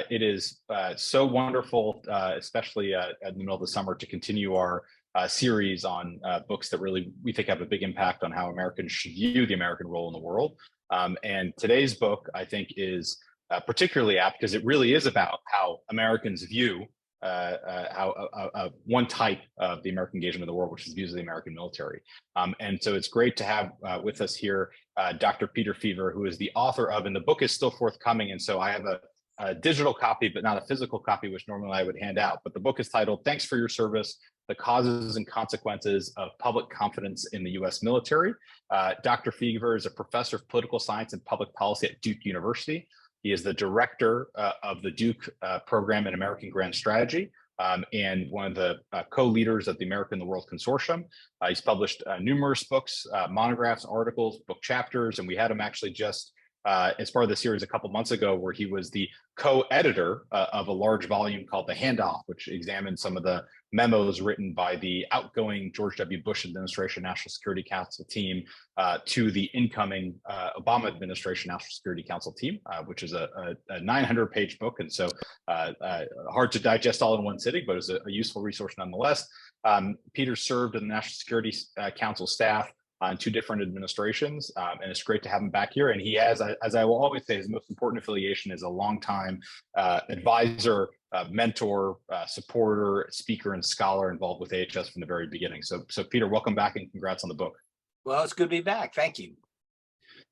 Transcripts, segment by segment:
It is so wonderful, especially in the middle of the summer, to continue our series on books that really we think have a big impact on how Americans should view the American role in the world. And today's book, I think, is particularly apt because it really is about how Americans view how one type of the American engagement in the world, which is views of the American military. And so it's great to have with us here Dr. Peter Feaver, who is the author of, and the book is still forthcoming. And so I have a digital copy, but not a physical copy, which normally I would hand out. But the book is titled, "Thanks for Your Service, The Causes and Consequences of Public Confidence in the U.S. Military." Dr. Feaver is a professor of political science and public policy at Duke University. He is the director of the Duke program in American Grand Strategy, and one of the co-leaders of the America in the World Consortium. He's published numerous books, monographs, articles, book chapters, and we had him actually just as part of the series a couple months ago, where he was the co-editor of a large volume called The Handoff, which examined some of the memos written by the outgoing George W. Bush administration National Security Council team to the incoming Obama administration National Security Council team, which is a 900-page book. And so hard to digest all in one sitting, but it's a useful resource nonetheless. Peter served in the National Security Council staff on two different administrations, and it's great to have him back here. And he has, as I will always say, his most important affiliation is a longtime advisor, mentor, supporter, speaker, and scholar involved with AHS from the very beginning. So Peter, welcome back and congrats on the book. Well, it's good to be back. Thank you.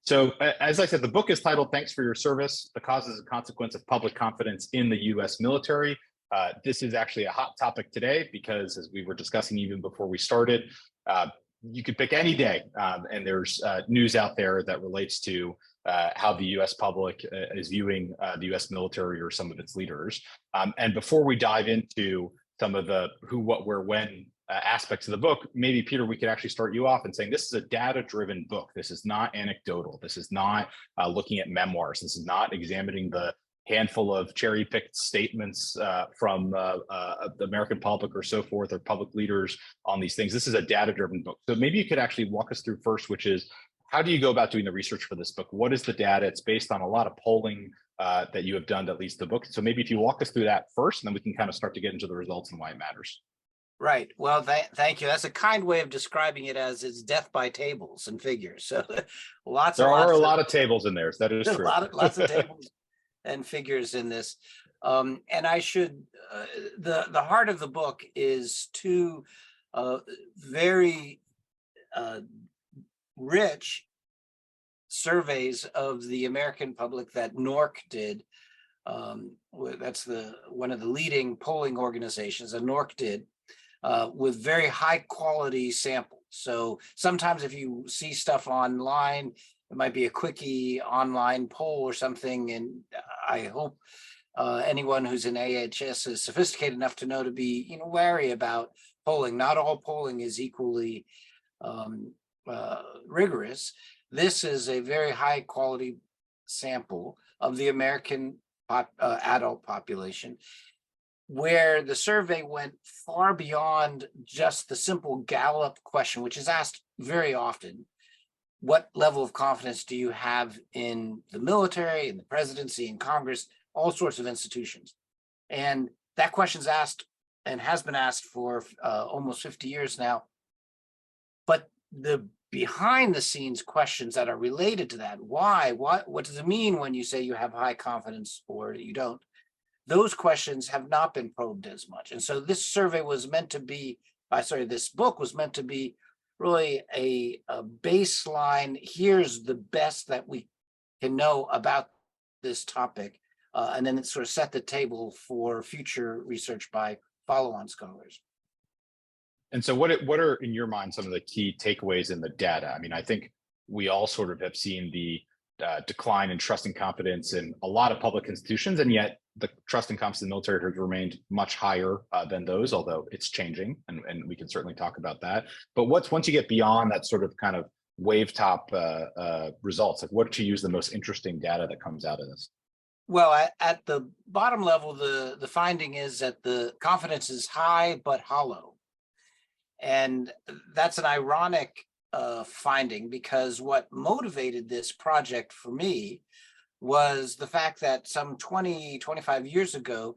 So as I said, the book is titled, "Thanks for Your Service, The Causes and Consequences of Public Confidence in the U.S. Military." This is actually a hot topic today because, as we were discussing even before we started, you could pick any day, and there's news out there that relates to how the U.S. public is viewing the U.S. military or some of its leaders. And before we dive into some of the who, what, where, when aspects of the book, maybe, Peter, we could actually start you off and saying this is a data-driven book. This is not anecdotal. This is not looking at memoirs. This is not examining the handful of cherry-picked statements from the American public or so forth, or public leaders on these things. This is a data-driven book. So maybe you could actually walk us through first, which is, how do you go about doing the research for this book? What is the data? It's based on a lot of polling that you have done that leads to the book. So maybe if you walk us through that first, and then we can kind of start to get into the results and why it matters. Right. Well, thank you. That's a kind way of describing it, as it's death by tables and figures. So lots there are a lot of tables in there. So that is true. Lots of tables and figures in this. And I should, the heart of the book is two very rich surveys of the American public that NORC did. That's one of the leading polling organizations that NORC did, with very high quality samples. So sometimes if you see stuff online, it might be a quickie online poll or something, and I hope anyone who's in AHS is sophisticated enough to know to be wary about polling. Not all polling is equally rigorous. This is a very high quality sample of the American adult population, where the survey went far beyond just the simple Gallup question, which is asked very often. What level of confidence do you have in the military, in the presidency, in Congress, all sorts of institutions? And that question's asked and has been asked for almost 50 years now. But the behind the scenes questions that are related to that, why, what does it mean when you say you have high confidence or you don't? Those questions have not been probed as much. And so this survey was meant to be, this book was meant to be really a baseline. Here's the best that we can know about this topic. And then it sort of set the table for future research by follow-on scholars. And so what are, in your mind, some of the key takeaways in the data? I mean, I think we all sort of have seen the decline in trust and confidence in a lot of public institutions, and yet the trust and confidence in the military has remained much higher than those, although it's changing, and we can certainly talk about that. But once you get beyond that sort of kind of wave top results, like what to use the most interesting data that comes out of this? Well, at the bottom level, the finding is that the confidence is high but hollow. And that's an ironic finding, because what motivated this project for me was the fact that some 20, 25 years ago,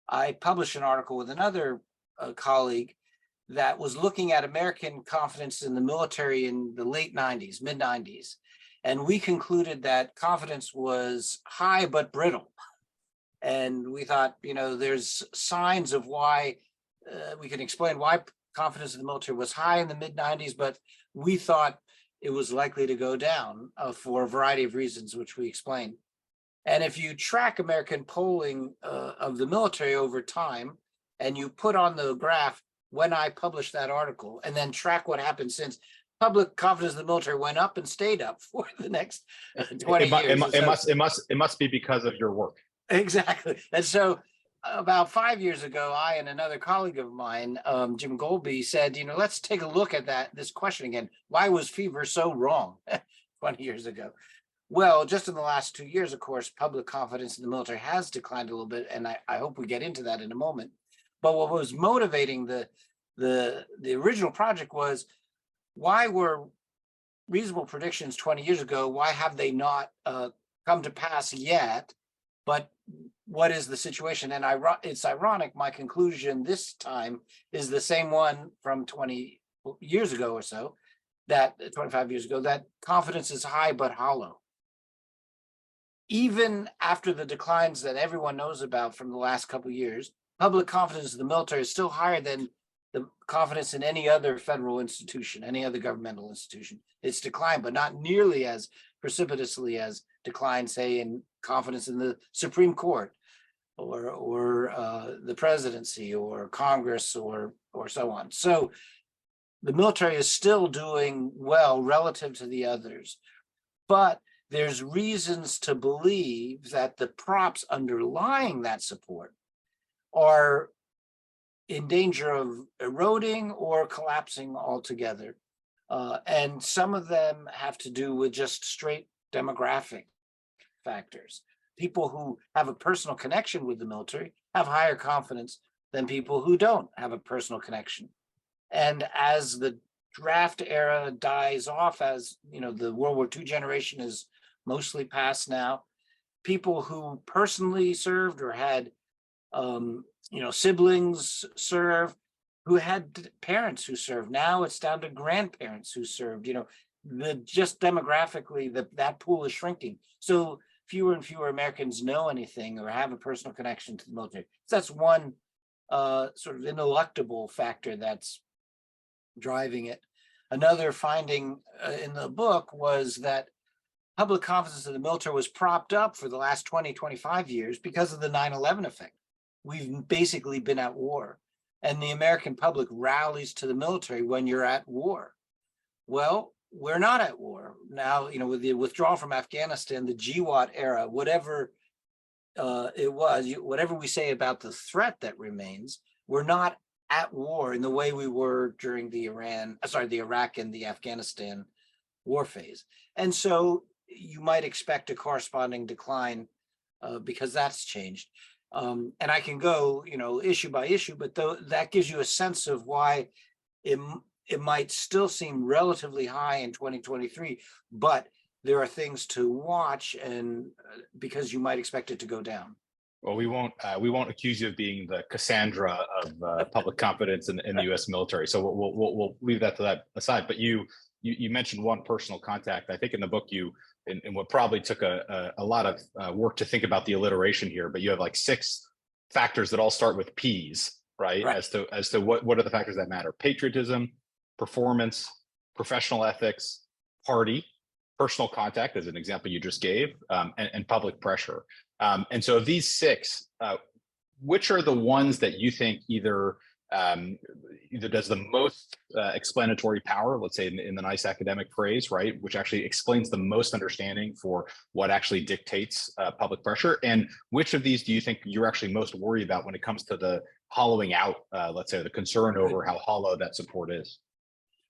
I published an article with another colleague that was looking at American confidence in the military in the late 90s, mid 90s. And we concluded that confidence was high but brittle. And we thought, there's signs of why we can explain why confidence in the military was high in the mid 90s, but we thought it was likely to go down for a variety of reasons, which we explained. And if you track American polling of the military over time, and you put on the graph when I published that article, and then track what happened since, public confidence in the military went up and stayed up for the next 20 years. It must be because of your work. Exactly. And so about 5 years ago, I and another colleague of mine, Jim Golby, said, let's take a look at this question again. Why was Feaver so wrong 20 years ago? Well, just in the last 2 years, of course, public confidence in the military has declined a little bit, and I hope we get into that in a moment. But what was motivating the original project was, why were reasonable predictions 20 years ago, why have they not come to pass yet? But what is the situation? And it's ironic, my conclusion this time is the same one from 20 years ago or so, that 25 years ago, that confidence is high but hollow. Even after the declines that everyone knows about from the last couple of years, public confidence in the military is still higher than the confidence in any other federal institution, any other governmental institution. It's declined, but not nearly as precipitously as declined, say, in confidence in the Supreme Court or the presidency or Congress or so on. So the military is still doing well relative to the others, but there's reasons to believe that the props underlying that support are in danger of eroding or collapsing altogether. And some of them have to do with just straight demographic factors. People who have a personal connection with the military have higher confidence than people who don't have a personal connection. And as the draft era dies off, as the World War II generation is mostly past now, people who personally served or had siblings serve, who had parents who served, now it's down to grandparents who served. Just demographically, that pool is shrinking. So fewer and fewer Americans know anything or have a personal connection to the military. So that's one sort of ineluctable factor that's driving it. Another finding in the book was that public confidence in the military was propped up for the last 20, 25 years because of the 9/11 effect. We've basically been at war, and the American public rallies to the military when you're at war. Well, we're not at war now. With the withdrawal from Afghanistan, the GWAT era, whatever it was, whatever we say about the threat that remains, we're not at war in the way we were during the Iraq and the Afghanistan war phase. And so you might expect a corresponding decline because that's changed. And I can go, issue by issue, but that gives you a sense of why it might still seem relatively high in 2023, but there are things to watch, and because you might expect it to go down. Well, we won't accuse you of being the Cassandra of public confidence in the U.S. military. So we'll leave that aside. But you mentioned one, personal contact. I think in the book in what probably took a lot of work to think about the alliteration here, but you have like 6 factors that all start with P's, right? As to what are the factors that matter: patriotism, performance, professional ethics, party, personal contact, as an example you just gave, and public pressure. And so of these 6, which are the ones that you think either does the most explanatory power, let's say in the nice academic phrase, right, which actually explains the most understanding for what actually dictates public pressure? And which of these do you think you're actually most worried about when it comes to the hollowing out, let's say, the concern over how hollow that support is?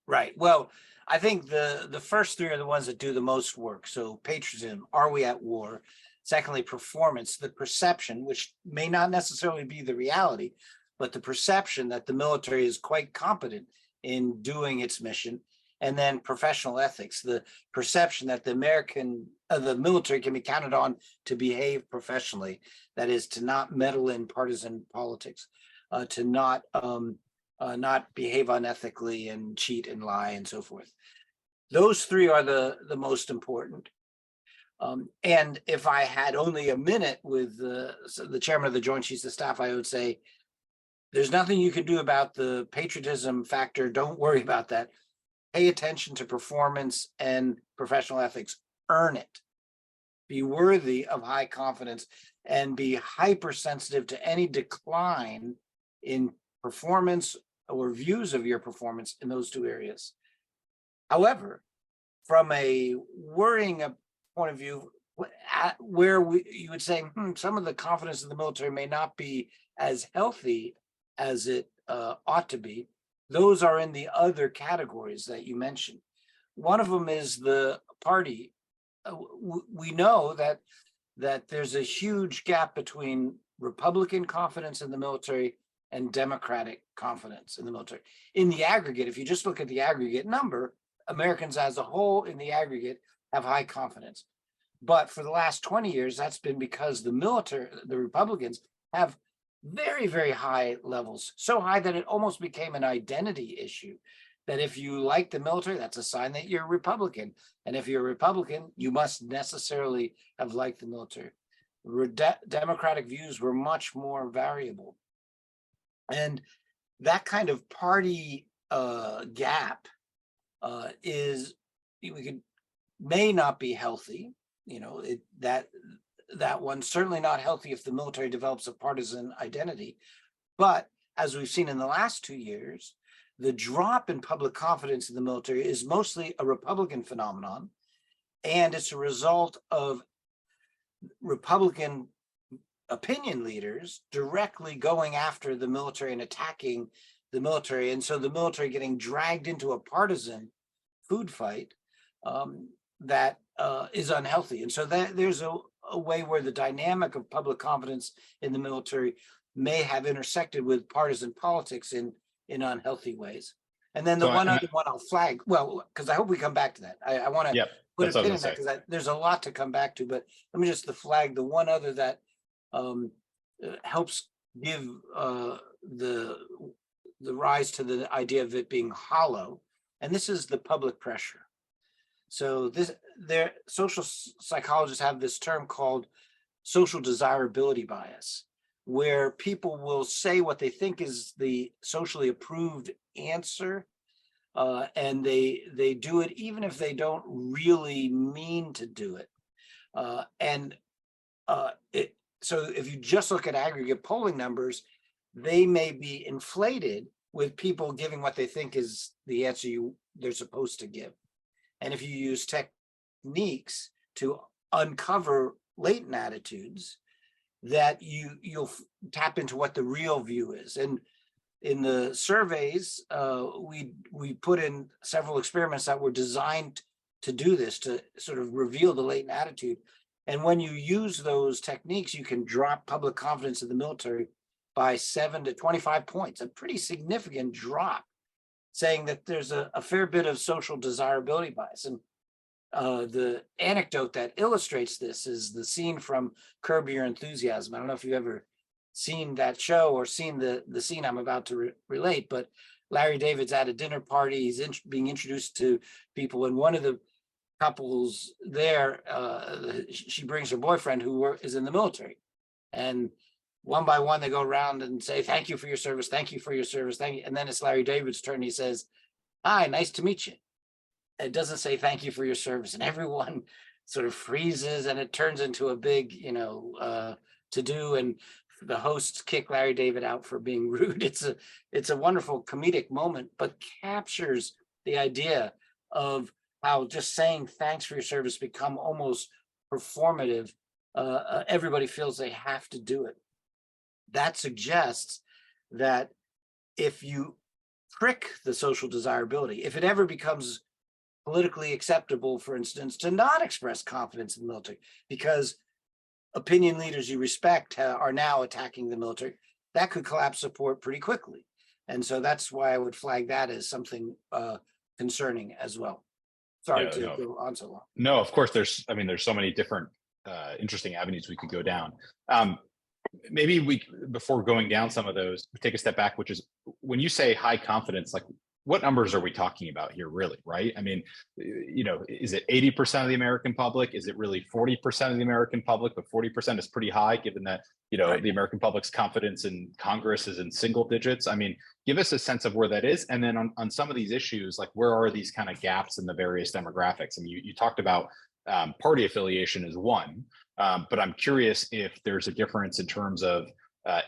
Right. Well, I think the first 3 are the ones that do the most work. So patriotism, are we at war? Secondly, performance, the perception, which may not necessarily be the reality, but the perception that the military is quite competent in doing its mission. And then professional ethics, the perception that the military can be counted on to behave professionally. That is, to not meddle in partisan politics, to not behave unethically and cheat and lie and so forth. Those three are the most important. And if I had only a minute with the chairman of the Joint Chiefs of Staff, I would say, there's nothing you can do about the patriotism factor. Don't worry about that. Pay attention to performance and professional ethics. Earn it. Be worthy of high confidence and be hypersensitive to any decline in performance or views of your performance in those two areas. However, from a worrying point of view, where you would say some of the confidence in the military may not be as healthy as it ought to be, those are in the other categories that you mentioned. One of them is the party. We know that there's a huge gap between Republican confidence in the military and Democratic confidence in the military. In the aggregate, if you just look at the aggregate number, Americans as a whole in the aggregate have high confidence. But for the last 20 years, that's been because the Republicans have very, very high levels, so high that it almost became an identity issue. That if you like the military, that's a sign that you're Republican. And if you're a Republican, you must necessarily have liked the military. Democratic views were much more variable. And that kind of party gap may not be healthy. That one's certainly not healthy if the military develops a partisan identity. But as we've seen in the last 2 years, the drop in public confidence in the military is mostly a Republican phenomenon, and it's a result of Republican opinion leaders directly going after the military and attacking the military. And so the military getting dragged into a partisan food fight that is unhealthy. And so there's a way where the dynamic of public confidence in the military may have intersected with partisan politics in unhealthy ways. And then the other one I'll flag, well, because I hope we come back to that. I want to put a pin in that because there's a lot to come back to, but let me just flag the one other that helps give the rise to the idea of it being hollow. And this is the public pressure. So social psychologists have this term called social desirability bias, where people will say what they think is the socially approved answer, and they do it even if they don't really mean to do it. So if you just look at aggregate polling numbers, they may be inflated with people giving what they think is the answer they're supposed to give. And if you use techniques to uncover latent attitudes, that you'll tap into what the real view is. And in the surveys, we put in several experiments that were designed to do this, to sort of reveal the latent attitude. And when you use those techniques, you can drop public confidence in the military by 7 to 25 points, a pretty significant drop, saying that there's a fair bit of social desirability bias. And the anecdote that illustrates this is the scene from Curb Your Enthusiasm. I don't know if you've ever seen that show or seen the scene I'm about to relate, but Larry David's at a dinner party. He's being introduced to people, and one of the couples there, she brings her boyfriend who is in the military, and one by one they go around and say, "Thank you for your service, thank you for your service, thank you." And then it's Larry David's turn. He says, "Hi, nice to meet you." It doesn't say "thank you for your service," and everyone sort of freezes, and it turns into a big, to do. And the hosts kick Larry David out for being rude. It's a wonderful comedic moment, but captures the idea of how just saying thanks for your service become almost performative. Everybody feels they have to do it. That suggests that if you trick the social desirability, if it ever becomes politically acceptable, for instance, to not express confidence in the military because opinion leaders you respect are now attacking the military, that could collapse support pretty quickly. And so that's why I would flag that as something concerning as well. Sorry Yeah, to no, go on so long. no, of course, there's so many different interesting avenues we could go down. Maybe we, before going down some of those, take a step back, which is when you say high confidence, like what numbers are we talking about here, really, right? I mean, is it 80% of the American public? Is it really 40% of the American public? But 40% is pretty high, given that, Right. the American public's confidence in Congress is in single digits. I mean, give us a sense of where that is. And then on some of these issues, like where are these kind of gaps in the various demographics? I mean, you talked about party affiliation is one, but I'm curious if there's a difference in terms of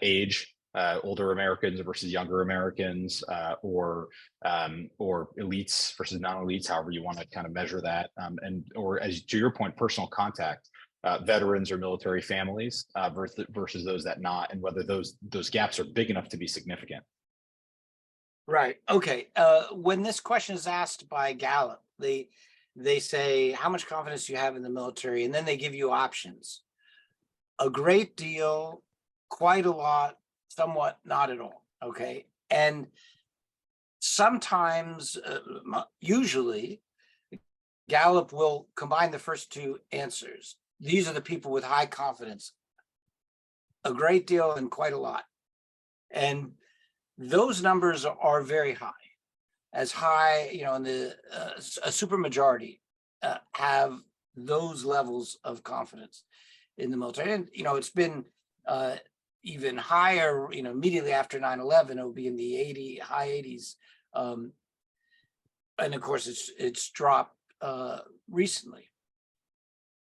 age, older Americans versus younger Americans, or elites versus non-elites, however you want to kind of measure that, or as to your point, personal contact, veterans or military families versus those that not, and whether those gaps are big enough to be significant. Right. Okay. When this question is asked by Gallup, they say how much confidence you have in the military, and then they give you options: a great deal, quite a lot, somewhat, not at all. Okay. And sometimes, usually, Gallup will combine the first two answers. These are the people with high confidence: a great deal and quite a lot. And those numbers are very high, as high, in the a supermajority have those levels of confidence in the military. And it's been even higher, immediately after 9/11, it will be in the high 80s, and of course it's dropped recently.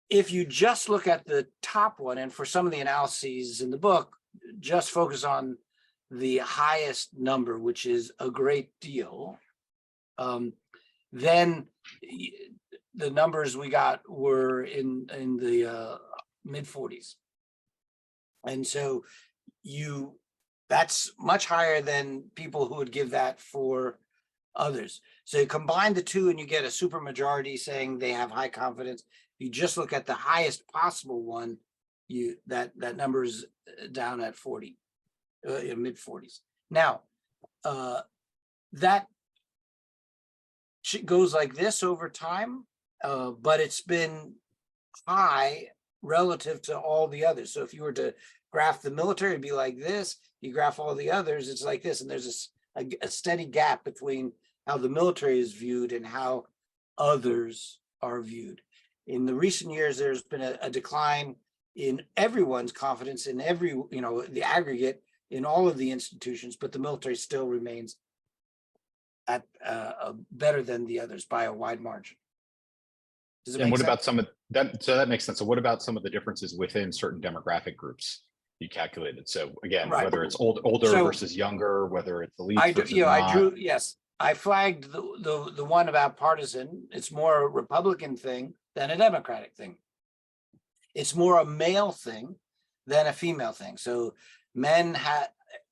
If you just look at the top one, and for some of the analyses in the book, just focus on the highest number, which is a great deal, then the numbers we got were in the mid 40s. And so that's much higher than people who would give that for others. So you combine the two and you get a super majority saying they have high confidence. If you just look at the highest possible one, that number is down at 40, mid 40s. Now, that goes like this over time, but it's been high relative to all the others. So if you were to graph the military, it'd be like this. You graph all the others, it's like this. And there's a steady gap between how the military is viewed and how others are viewed. In the recent years, there's been a decline in everyone's confidence in the aggregate in all of the institutions, but the military still remains at better than the others by a wide margin. Does it make sense? About some of that? So that makes sense. So what about some of the differences within certain demographic groups you calculated? So again, right, whether it's older versus younger, whether it's elites versus not. Yes, I flagged the one about partisan. It's more a Republican thing than a Democratic thing. It's more a male thing than a female thing. So men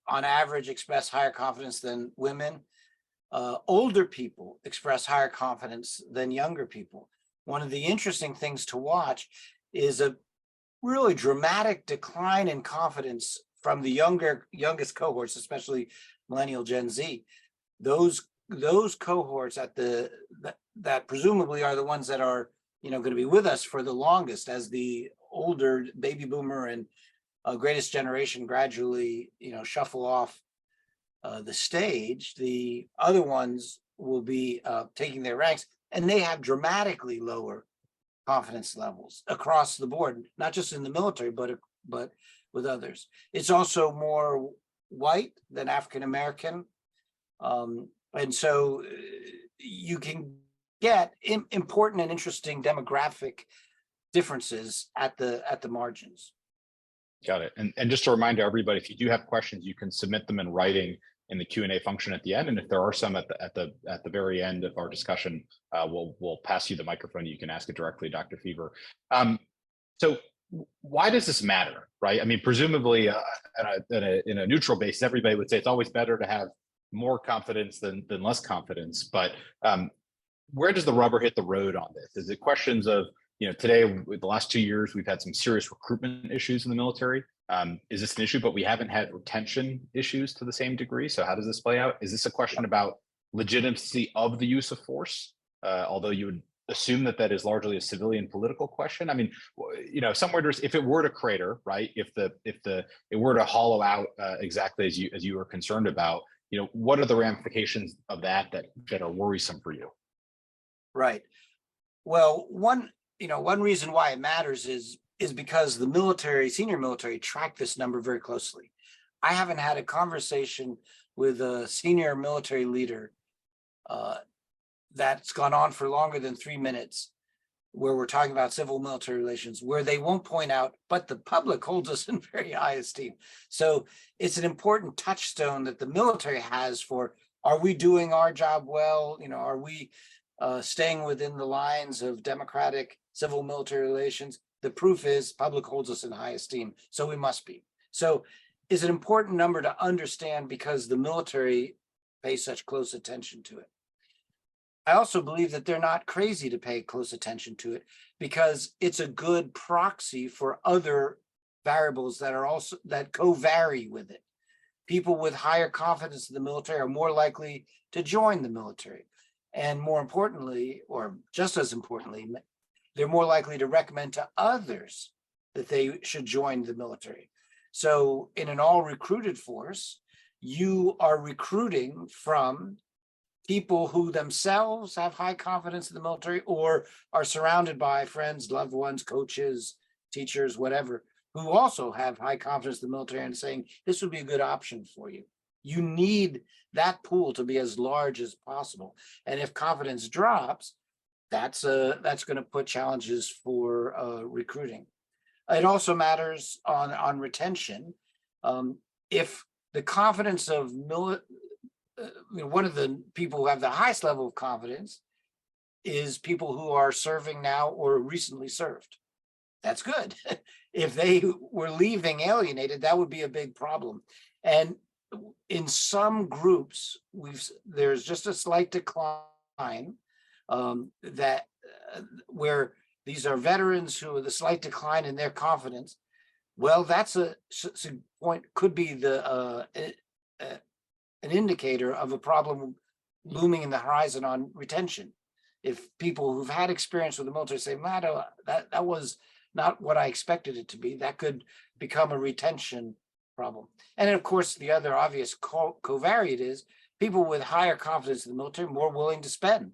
on average express higher confidence than women. Older people express higher confidence than younger people. One of the interesting things to watch is a really dramatic decline in confidence from the youngest cohorts, especially millennial Gen Z. Those cohorts that presumably are the ones that are going to be with us for the longest, as the older baby boomer and greatest generation gradually shuffle off the stage. The other ones will be taking their ranks, and they have dramatically lower confidence levels across the board, not just in the military, but with others. It's also more white than African American, and so you can get important and interesting demographic differences at the margins. Got it. And just a reminder, everybody, if you do have questions, you can submit them in writing in the Q&A function at the end. And if there are some at the very end of our discussion, we'll pass you the microphone. You can ask it directly, Dr. Feaver. So why does this matter, right? I mean, presumably in a neutral base, everybody would say it's always better to have more confidence than less confidence. But where does the rubber hit the road on this? Is it questions of, today, with the last 2 years, we've had some serious recruitment issues in the military. Is this an issue? But we haven't had retention issues to the same degree. So how does this play out? Is this a question about legitimacy of the use of force, although you would assume that that is largely a civilian political question. I mean, some wonders if it were to crater, right? If it were to hollow out exactly as you were concerned about, what are the ramifications of that are worrisome for you? Right. Well, one reason why it matters is because the military, senior military, track this number very closely. I haven't had a conversation with a senior military leader that's gone on for longer than 3 minutes, where we're talking about civil military relations, where they won't point out, but the public holds us in very high esteem. So it's an important touchstone that the military has for, are we doing our job well? Are we staying within the lines of democratic civil military relations? The proof is public holds us in high esteem, so we must be. So it's an important number to understand because the military pays such close attention to it. I also believe that they're not crazy to pay close attention to it because it's a good proxy for other variables that co-vary with it. People with higher confidence in the military are more likely to join the military. And more importantly, or just as importantly, they're more likely to recommend to others that they should join the military. So in an all recruited force, you are recruiting from people who themselves have high confidence in the military or are surrounded by friends, loved ones, coaches, teachers, whatever, who also have high confidence in the military and saying, this would be a good option for you. You need that pool to be as large as possible. And if confidence drops, that's going to put challenges for recruiting. It also matters on retention. If the confidence of one of the people who have the highest level of confidence is people who are serving now or recently served. That's good. If they were leaving alienated, that would be a big problem. And in some groups, there's just a slight decline where these are veterans who are the slight decline in their confidence. Well, that's a point, could be an indicator of a problem looming in the horizon on retention. If people who've had experience with the military say, that was not what I expected it to be, that could become a retention problem. And of course, the other obvious covariate is people with higher confidence in the military more willing to spend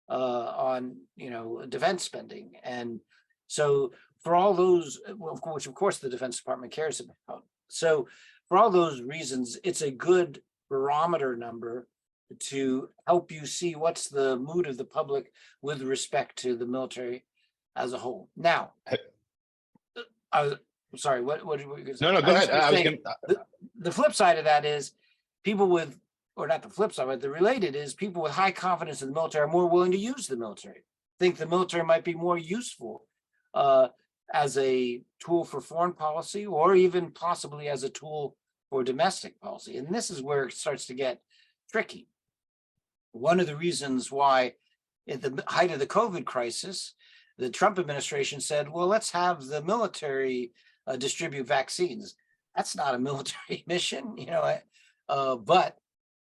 on defense spending. And so for all those, which of course the Defense Department cares about. So for all those reasons, it's a good barometer number to help you see what's the mood of the public with respect to the military as a whole. Now, I'm sorry, what were you going to say? No, go ahead. The flip side of that is people with, or not the flip side, but the related is people with high confidence in the military are more willing to use the military. Think the military might be more useful as a tool for foreign policy, or even possibly as a tool for domestic policy. And this is where it starts to get tricky. One of the reasons why at the height of the COVID crisis, the Trump administration said, well, let's have the military distribute vaccines. That's not a military mission, but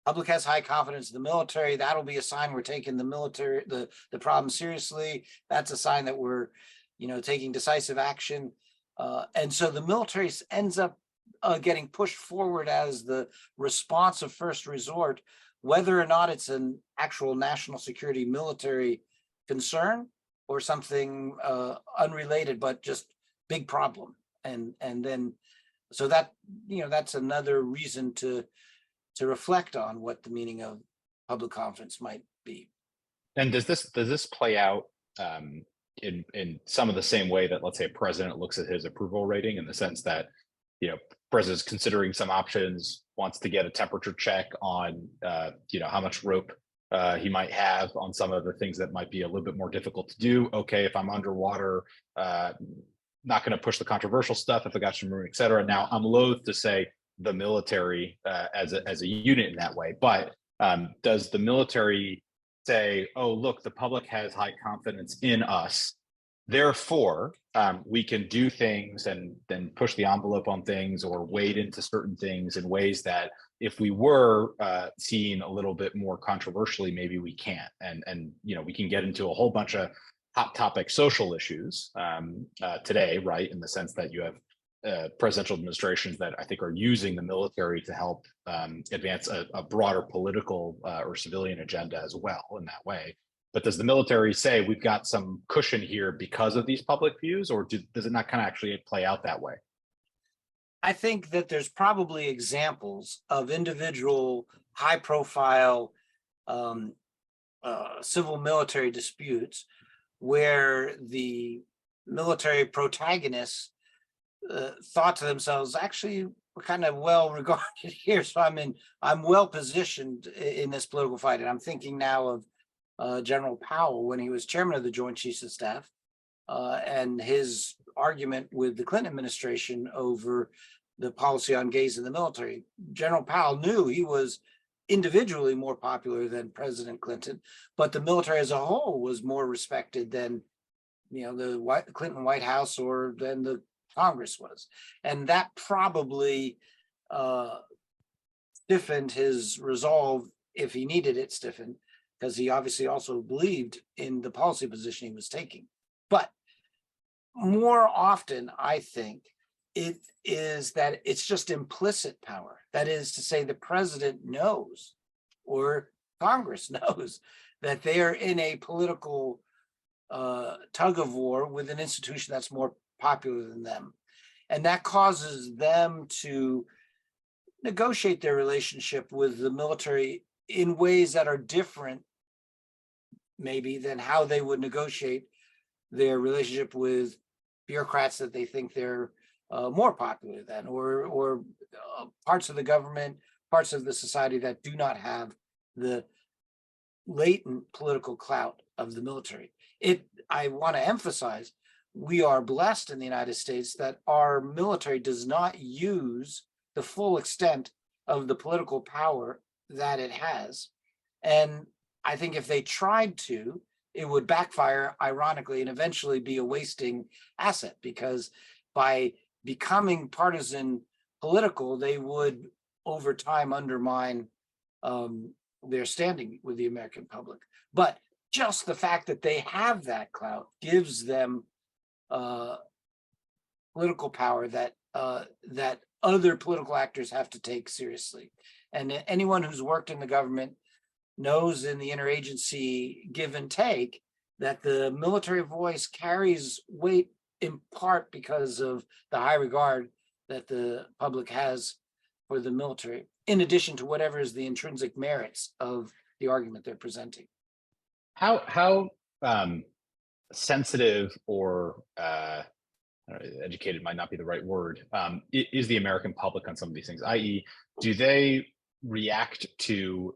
public has high confidence in the military. That'll be a sign we're taking the military, the problem seriously. That's a sign that we're, taking decisive action. And so the military ends up getting pushed forward as the response of first resort, whether or not it's an actual national security military concern or something unrelated, but just big problem. And then, so that, that's another reason to reflect on what the meaning of public confidence might be. And does this play out in some of the same way that, let's say, a president looks at his approval rating, in the sense that, president's considering some options, wants to get a temperature check on, how much rope he might have on some of the things that might be a little bit more difficult to do. Okay, if I'm underwater, not going to push the controversial stuff if I got some room, et cetera. Now, I'm loath to say the military as a unit in that way, but does the military say, oh, look, the public has high confidence in us, therefore we can do things and then push the envelope on things or wade into certain things in ways that if we were seen a little bit more controversially, maybe we can't. And we can get into a whole bunch of hot topic social issues today, right? In the sense that you have presidential administrations that I think are using the military to help advance a broader political or civilian agenda as well in that way. But does the military say we've got some cushion here because of these public views, or does it not kind of actually play out that way? I think that there's probably examples of individual high profile civil military disputes where the military protagonists thought to themselves, actually, we're kind of well regarded here, so I'm well positioned in this political fight. And I'm thinking now of General Powell when he was chairman of the Joint Chiefs of Staff, and his argument with the Clinton administration over the policy on gays in the military. General Powell knew he was individually more popular than President Clinton, but the military as a whole was more respected than the Clinton White House or than the Congress was. And that probably stiffened his resolve, if he needed it stiffened, because he obviously also believed in the policy position he was taking. But more often, I think, it is that it's just implicit power. That is to say, the president knows, or Congress knows, that they are in a political tug of war with an institution that's more popular than them. And that causes them to negotiate their relationship with the military in ways that are different, maybe, than how they would negotiate their relationship with bureaucrats that they think they're more popular than, or parts of the government, parts of the society that do not have the latent political clout of the military. I want to emphasize, we are blessed in the United States that our military does not use the full extent of the political power that it has. And I think if they tried to, it would backfire, ironically, and eventually be a wasting asset, because by becoming partisan political, they would over time undermine their standing with the American public. But just the fact that they have that clout gives them political power that other political actors have to take seriously. And anyone who's worked in the government knows, in the interagency give and take, that the military voice carries weight in part because of the high regard that the public has for the military, in addition to whatever is the intrinsic merits of the argument they're presenting. How sensitive or educated might not be the right word, is the American public on some of these things, i.e., do they react to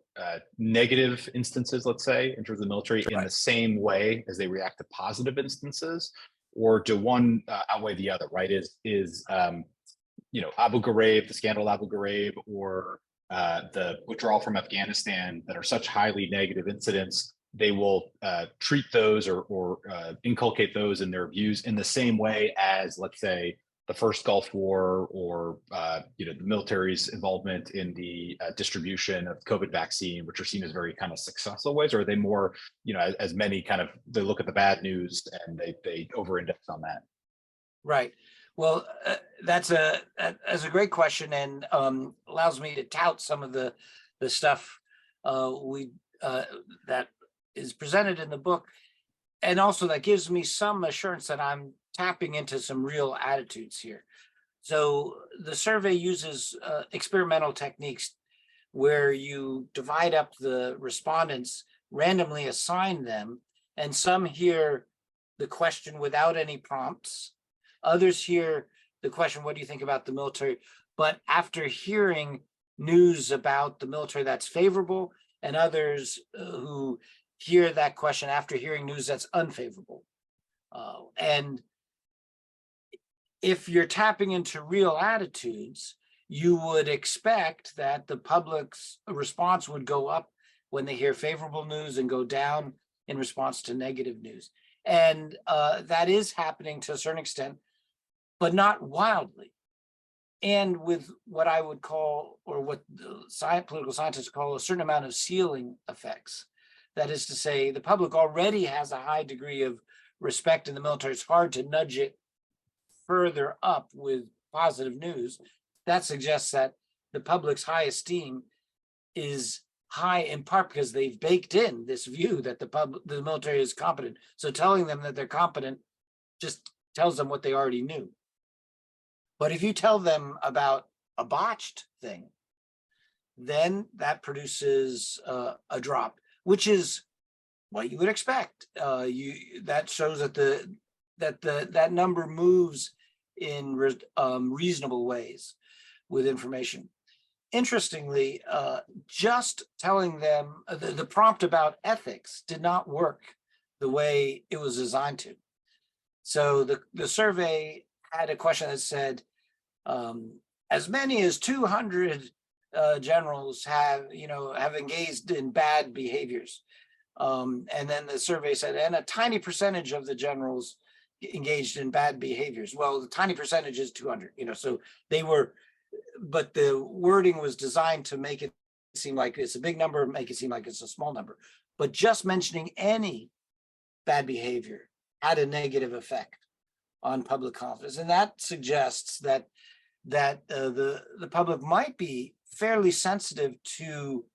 negative instances, let's say, in terms of the military, in the same way as they react to positive instances, or do one outweigh the other, right? Is Abu Ghraib, the scandal Abu Ghraib, or the withdrawal from Afghanistan, that are such highly negative incidents, they will treat those or inculcate those in their views in the same way as, let's say, the first Gulf War, or the military's involvement in the distribution of COVID vaccine, which are seen as very kind of successful ways? Or are they more, as many kind of, they look at the bad news and they over-index on that? Right. Well, that's a great question, and allows me to tout some of the stuff that is presented in the book, and also that gives me some assurance that I'm tapping into some real attitudes here. So the survey uses experimental techniques where you divide up the respondents, randomly assign them, and some hear the question without any prompts. Others hear the question, what do you think about the military? But after hearing news about the military that's favorable, and others who hear that question after hearing news that's unfavorable. And if you're tapping into real attitudes, you would expect that the public's response would go up when they hear favorable news and go down in response to negative news. And that is happening to a certain extent, but not wildly. And with what I would call, or what the political scientists call, a certain amount of ceiling effects. That is to say, the public already has a high degree of respect in the military. It's hard to nudge it further up with positive news. That suggests that the public's high esteem is high in part because they've baked in this view that the military is competent. So telling them that they're competent just tells them what they already knew. But if you tell them about a botched thing, then that produces a drop, which is what you would expect. That shows that that number moves in reasonable ways with information. Interestingly, just telling them the prompt about ethics did not work the way it was designed to. So the survey had a question that said, as many as 200 generals have engaged in bad behaviors. And then the survey said, and a tiny percentage of the generals engaged in bad behaviors. Well, the tiny percentage is 200, so they were, but the wording was designed to make it seem like it's a big number, make it seem like it's a small number. But just mentioning any bad behavior had a negative effect on public confidence. And that suggests that the public might be fairly sensitive to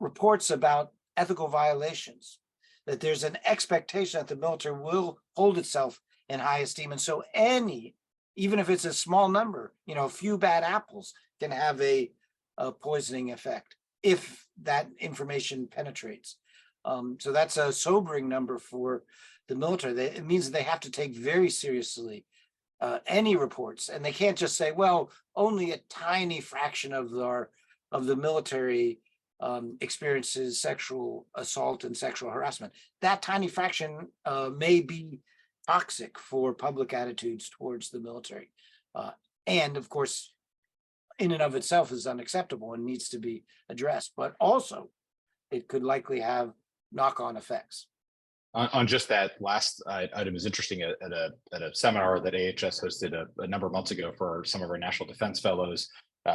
reports about ethical violations, that there's an expectation that the military will hold itself in high esteem. And so even if it's a small number, a few bad apples can have a poisoning effect if that information penetrates. So that's a sobering number for the military. It means that they have to take very seriously any reports, and they can't just say, well, only a tiny fraction of the military experiences sexual assault and sexual harassment. That tiny fraction may be toxic for public attitudes towards the military. And of course, in and of itself is unacceptable and needs to be addressed, but also it could likely have knock-on effects. On just that last item is interesting. At a seminar that AHS hosted a number of months ago for some of our national defense fellows,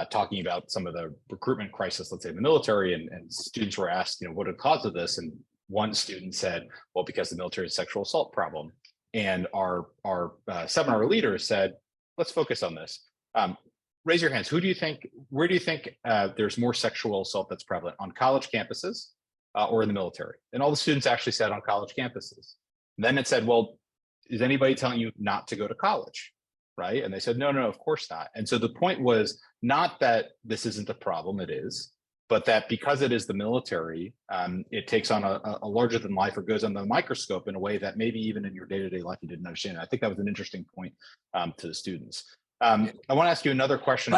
talking about some of the recruitment crisis, let's say in the military, and students were asked, what are the cause of this? And one student said, well, because the military is a sexual assault problem. And our seminar leader said, let's focus on this. Raise your hands. Where do you think there's more sexual assault that's prevalent, on college campuses or in the military? And all the students actually said on college campuses. And then it said, well, is anybody telling you not to go to college? Right? And they said, no, of course not. And so the point was not that this isn't a problem, it is, but that because it is the military, it takes on a larger than life, or goes under the microscope in a way that maybe even in your day-to-day life you didn't understand. I think that was an interesting point to the students. I want to ask you another question.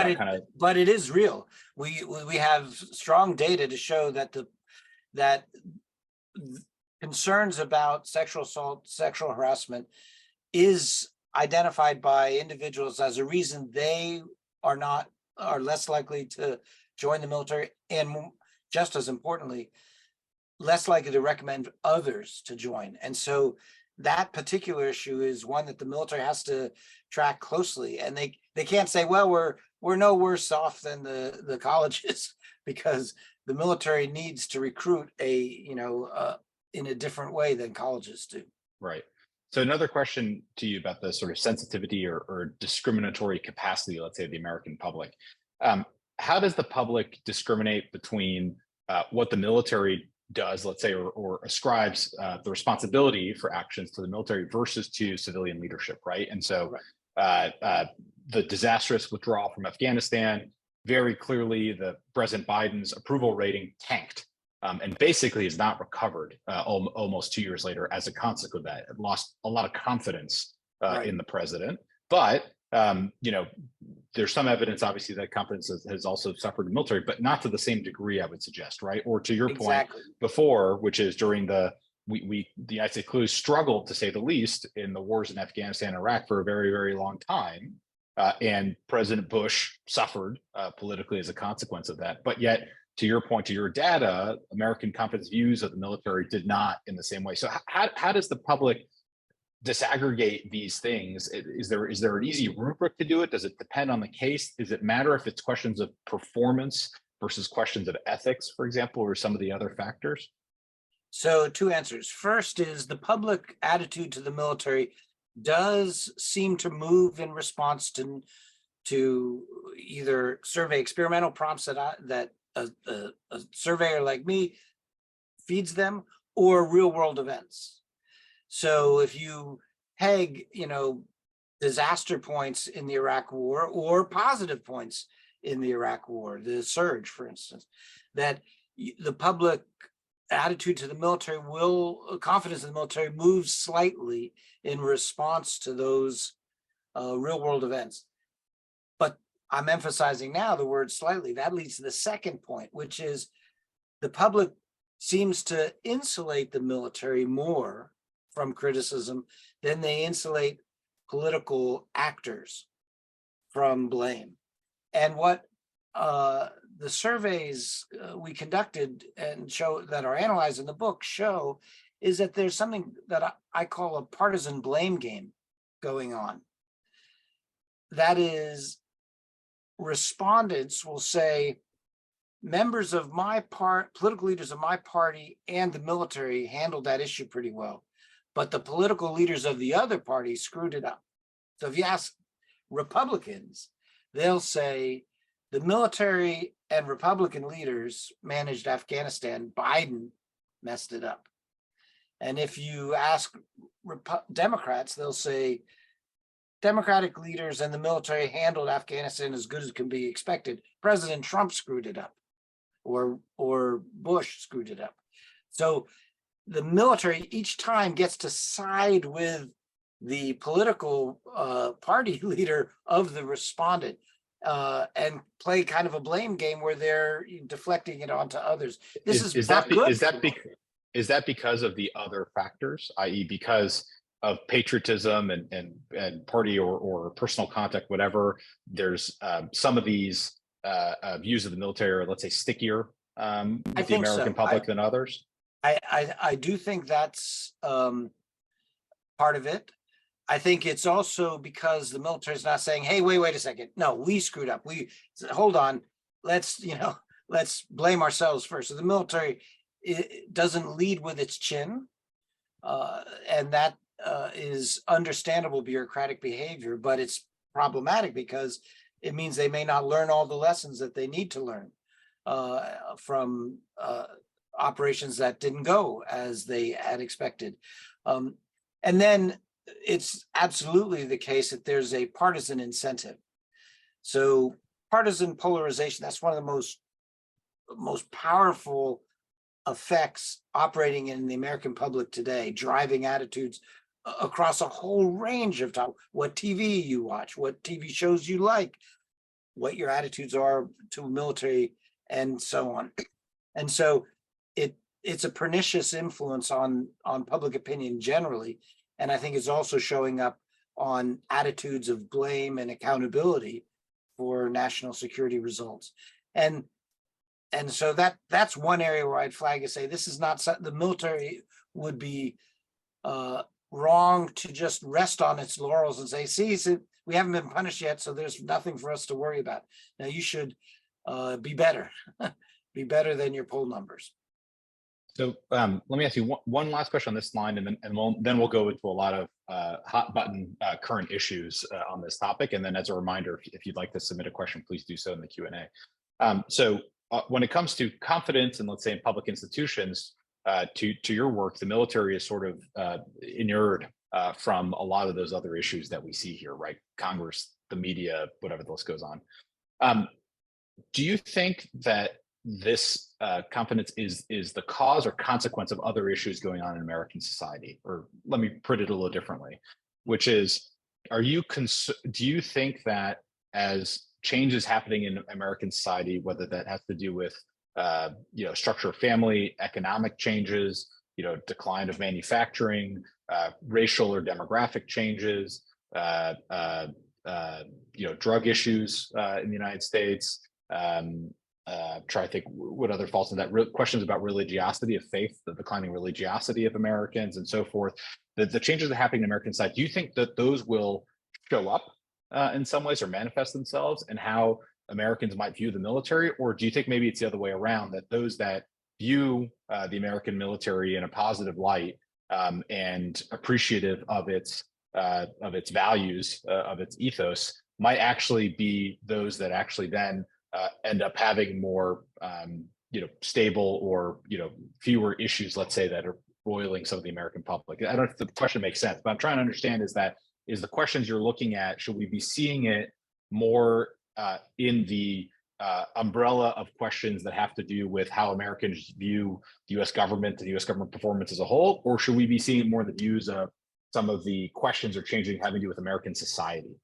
But it is real. We have strong data to show that concerns about sexual assault, sexual harassment is identified by individuals as a reason they are less likely to join the military, and just as importantly, less likely to recommend others to join. And so that particular issue is one that the military has to track closely, and they can't say, well, we're no worse off than the colleges, because the military needs to recruit in a different way than colleges do. Right. So another question to you about the sort of sensitivity or discriminatory capacity, let's say, of the American public. How does the public discriminate between what the military does, let's say, or ascribes the responsibility for actions to the military versus to civilian leadership, right? And so the disastrous withdrawal from Afghanistan, very clearly the President Biden's approval rating tanked. And basically is not recovered almost 2 years later as a consequence of that. It lost a lot of confidence in the president. But there's some evidence, obviously, that confidence has also suffered in the military, but not to the same degree, I would suggest, right? Or to your point before, which is during the United States clearly struggled, to say the least, in the wars in Afghanistan and Iraq for a very, very long time. And President Bush suffered politically as a consequence of that. But yet, to your point, to your data, American competence views of the military did not in the same way. So how does the public disaggregate these things? Is there an easy rubric to do it? Does it depend on the case? Does it matter if it's questions of performance versus questions of ethics, for example, or some of the other factors? So two answers. First is the public attitude to the military does seem to move in response to either survey experimental prompts that a surveyor like me feeds them, or real world events. So if you peg, disaster points in the Iraq War or positive points in the Iraq War, the surge, for instance, that the public attitude to the military confidence in the military moves slightly in response to those real world events. But I'm emphasizing now the word slightly. That leads to the second point, which is the public seems to insulate the military more from criticism than they insulate political actors from blame. And what the surveys we conducted and show that are analyzed in the book show is that there's something that I call a partisan blame game going on. That is, respondents will say, members of my political leaders of my party and the military handled that issue pretty well, but the political leaders of the other party screwed it up. So if you ask Republicans, they'll say the military and Republican leaders managed Afghanistan, Biden messed it up. And if you ask Democrats, they'll say Democratic leaders and the military handled Afghanistan as good as can be expected. President Trump screwed it up, or Bush screwed it up. So the military each time gets to side with the political party leader of the respondent and play kind of a blame game where they're deflecting it onto others. This is not good. Is that because of the other factors, i.e., because of patriotism and party or personal contact, whatever? There's some of these views of the military are, let's say, stickier with the American public than others. I do think that's part of it. I think it's also because the military is not saying, hey, wait a second. No, we screwed up. Hold on. Let's blame ourselves first. So the military doesn't lead with its chin. And that is understandable bureaucratic behavior, but it's problematic because it means they may not learn all the lessons that they need to learn from operations that didn't go as they had expected. And then it's absolutely the case that there's a partisan incentive. So partisan polarization, that's one of the most powerful effects operating in the American public today, driving attitudes across a whole range of what TV you watch, what TV shows you like, what your attitudes are to military, and so on. And so it's a pernicious influence on public opinion generally. And I think it's also showing up on attitudes of blame and accountability for national security results. And so that's one area where I'd flag and say, this is not, the military would be wrong to just rest on its laurels and say, see, we haven't been punished yet, so there's nothing for us to worry about. Now you should be better, be better than your poll numbers. So let me ask you one last question on this line, and then we'll go into a lot of hot button current issues on this topic. And then, as a reminder, if you'd like to submit a question, please do so in the Q&A. So when it comes to confidence, and let's say in public institutions, to your work, the military is sort of inured from a lot of those other issues that we see here, right? Congress, the media, whatever the list goes on. Do you think that this confidence is the cause or consequence of other issues going on in American society? Or let me put it a little differently, which is, do you think that as changes happening in American society, whether that has to do with structure of family, economic changes, decline of manufacturing, racial or demographic changes, drug issues in the United States, try to think what other falls in that. Questions about religiosity of faith, the declining religiosity of Americans, and so forth. The changes that are happening in American society. Do you think that those will show up in some ways or manifest themselves in how Americans might view the military, or do you think maybe it's the other way around, that those that view the American military in a positive light and appreciative of its values, of its ethos, might actually be those that actually then end up having more, stable or fewer issues, let's say, that are roiling some of the American public? I don't know if the question makes sense, but I'm trying to understand is the questions you're looking at, should we be seeing it more in the umbrella of questions that have to do with how Americans view the U.S. government and the U.S. government performance as a whole, or should we be seeing it more in the views of some of the questions are changing having to do with American society?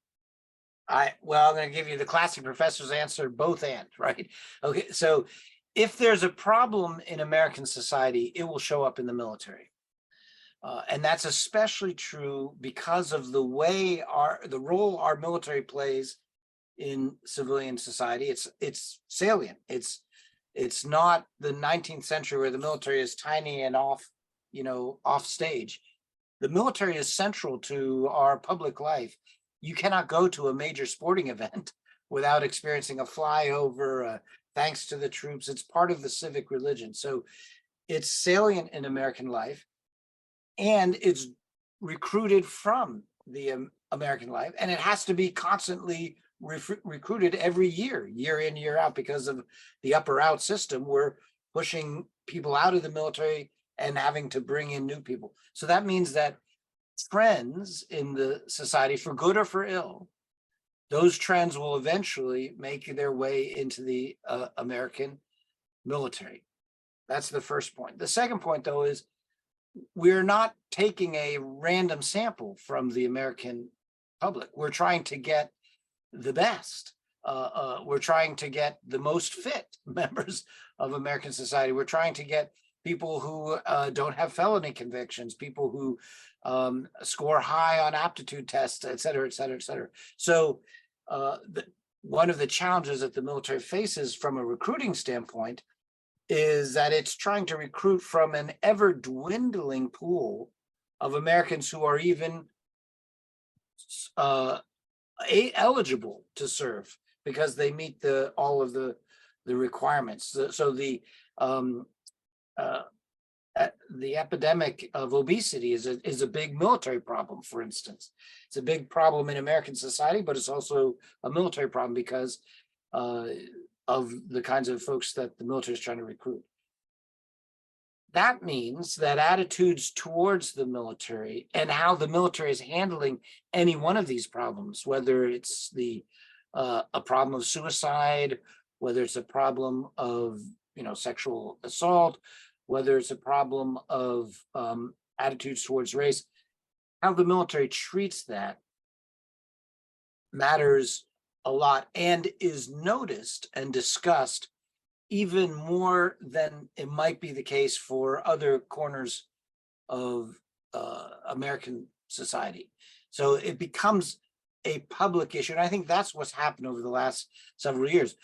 Well, I'm going to give you the classic professor's answer, both and, right? Okay, so if there's a problem in American society, it will show up in the military. And that's especially true because of the way the role our military plays in civilian society. It's salient. It's not the 19th century where the military is tiny and off stage. The military is central to our public life. You cannot go to a major sporting event without experiencing a flyover, thanks to the troops. It's part of the civic religion. So it's salient in American life, and it's recruited from the American life, and it has to be constantly recruited every year in, year out, because of the upper out system. We're pushing people out of the military and having to bring in new people. So that means that trends in the society, for good or for ill, those trends will eventually make their way into the American military. That's the first point. The second point, though, is we're not taking a random sample from the American public. We're trying to get the best. We're trying to get the most fit members of American society. We're trying to get people who don't have felony convictions, people who score high on aptitude tests, et cetera, et cetera, et cetera. So one of the challenges that the military faces from a recruiting standpoint is that it's trying to recruit from an ever dwindling pool of Americans who are even eligible to serve because they meet all of the requirements. So the epidemic of obesity is a big military problem, for instance. It's a big problem in American society, but it's also a military problem because of the kinds of folks that the military is trying to recruit. That means that attitudes towards the military and how the military is handling any one of these problems, whether it's a problem of suicide, whether it's a problem of sexual assault, whether it's a problem of attitudes towards race, how the military treats that matters a lot and is noticed and discussed even more than it might be the case for other corners of American society. So it becomes a public issue. And I think that's what's happened over the last several years.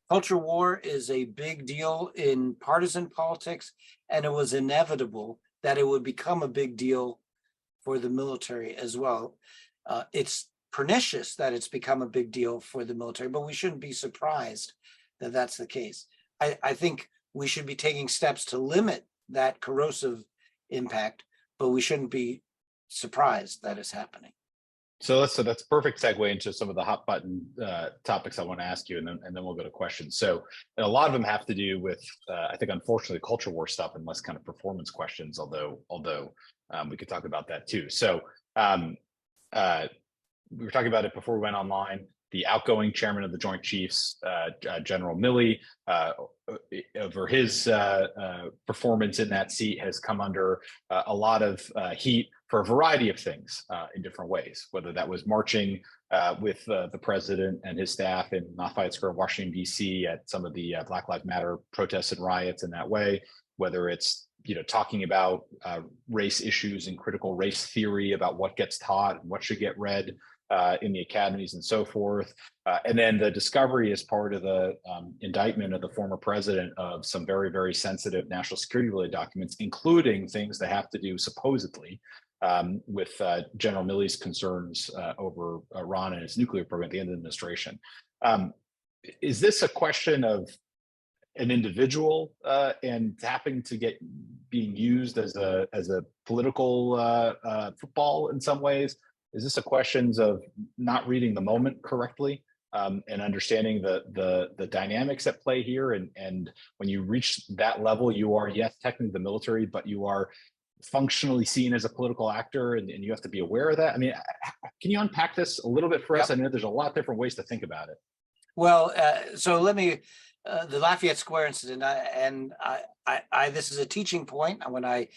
Culture war is a big deal in partisan politics, and it was inevitable that it would become a big deal for the military as well. It's pernicious that it's become a big deal for the military, but we shouldn't be surprised that that's the case. I think we should be taking steps to limit that corrosive impact, but we shouldn't be surprised that it's happening. So that's a perfect segue into some of the hot button topics I want to ask you, and then we'll go to questions. So a lot of them have to do with, I think, unfortunately, culture war stuff and less kind of performance questions, although we could talk about that too. So we were talking about it before we went online. The outgoing chairman of the Joint Chiefs, General Milley, over his performance in that seat has come under a lot of heat for a variety of things in different ways, whether that was marching with the president and his staff in Lafayette Square, Washington, D.C. at some of the Black Lives Matter protests and riots in that way, whether it's talking about race issues and critical race theory about what gets taught and what should get read in the academies and so forth. And then the discovery as part of the indictment of the former president of some very, very sensitive national security related documents, including things that have to do supposedly with General Milley's concerns over Iran and its nuclear program at the end of the administration. Is this a question of an individual and happening to being used as a political football in some ways? Is this a question of not reading the moment correctly and understanding the dynamics at play here? And when you reach that level, you are, yes, technically the military, but you are functionally seen as a political actor, and you have to be aware of that. I mean, can you unpack this a little bit for us? I know there's a lot of different ways to think about it. Well, so let me, the Lafayette Square incident, this is a teaching point when I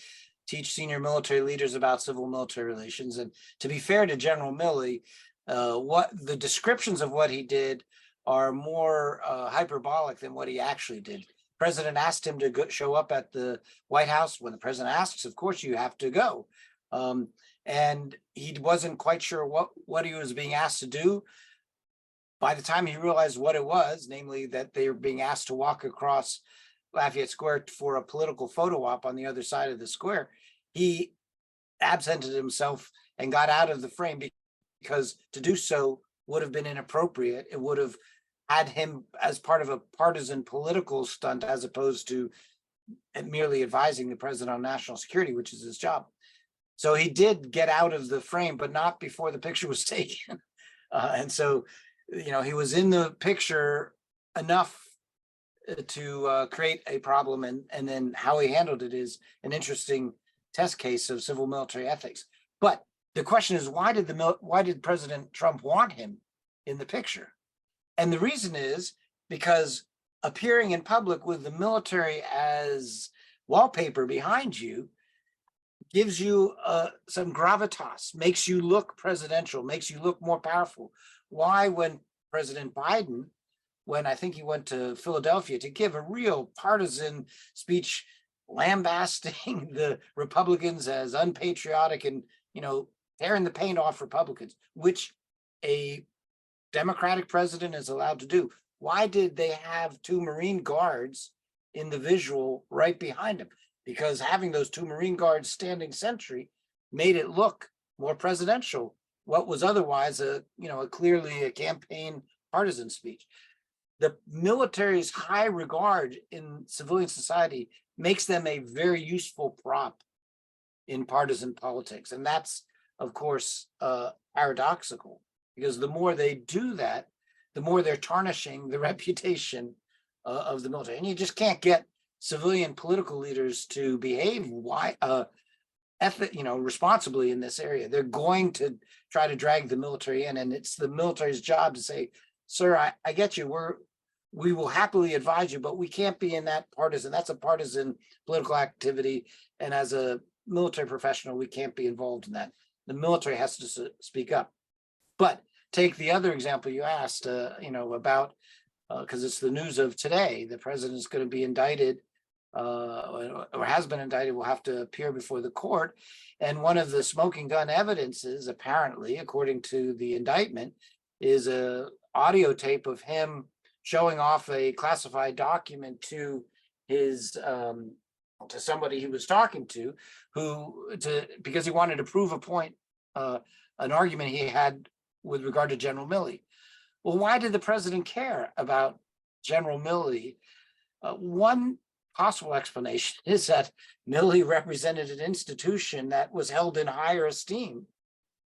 teach senior military leaders about civil military relations. And to be fair to General Milley, what the descriptions of what he did are more hyperbolic than what he actually did. President asked him to show up at the White House. When the president asks, of course, you have to go. And he wasn't quite sure what he was being asked to do. By the time he realized what it was, namely that they were being asked to walk across Lafayette Square for a political photo op on the other side of the square, he absented himself and got out of the frame, because to do so would have been inappropriate. It would have had him as part of a partisan political stunt, as opposed to merely advising the president on national security, which is his job. So he did get out of the frame, but not before the picture was taken. And so, he was in the picture enough to create a problem, and then how he handled it is an interesting test case of civil military ethics. But the question is, why did President Trump want him in the picture? And the reason is because appearing in public with the military as wallpaper behind you gives you some gravitas, makes you look presidential, makes you look more powerful. Why, when President Biden, when I think he went to Philadelphia to give a real partisan speech lambasting the Republicans as unpatriotic and, tearing the paint off Republicans, which a Democratic president is allowed to do. Why did they have two Marine guards in the visual right behind him? Because having those two Marine guards standing sentry made it look more presidential, what was otherwise clearly a campaign partisan speech. The military's high regard in civilian society makes them a very useful prop in partisan politics. And that's, of course, paradoxical, because the more they do that, the more they're tarnishing the reputation of the military. And you just can't get civilian political leaders to behave responsibly in this area. They're going to try to drag the military in, and it's the military's job to say, sir, I get you. We will happily advise you, but we can't be in that partisan. That's a partisan political activity. And as a military professional, we can't be involved in that. The military has to speak up. But take the other example you asked, about, because it's the news of today. The president is going to be indicted, or has been indicted, will have to appear before the court. And one of the smoking gun evidences, apparently, according to the indictment, is a audio tape of him showing off a classified document to his to somebody he was talking to, because he wanted to prove a point, an argument he had with regard to General Milley. Well, why did the president care about General Milley? One possible explanation is that Milley represented an institution that was held in higher esteem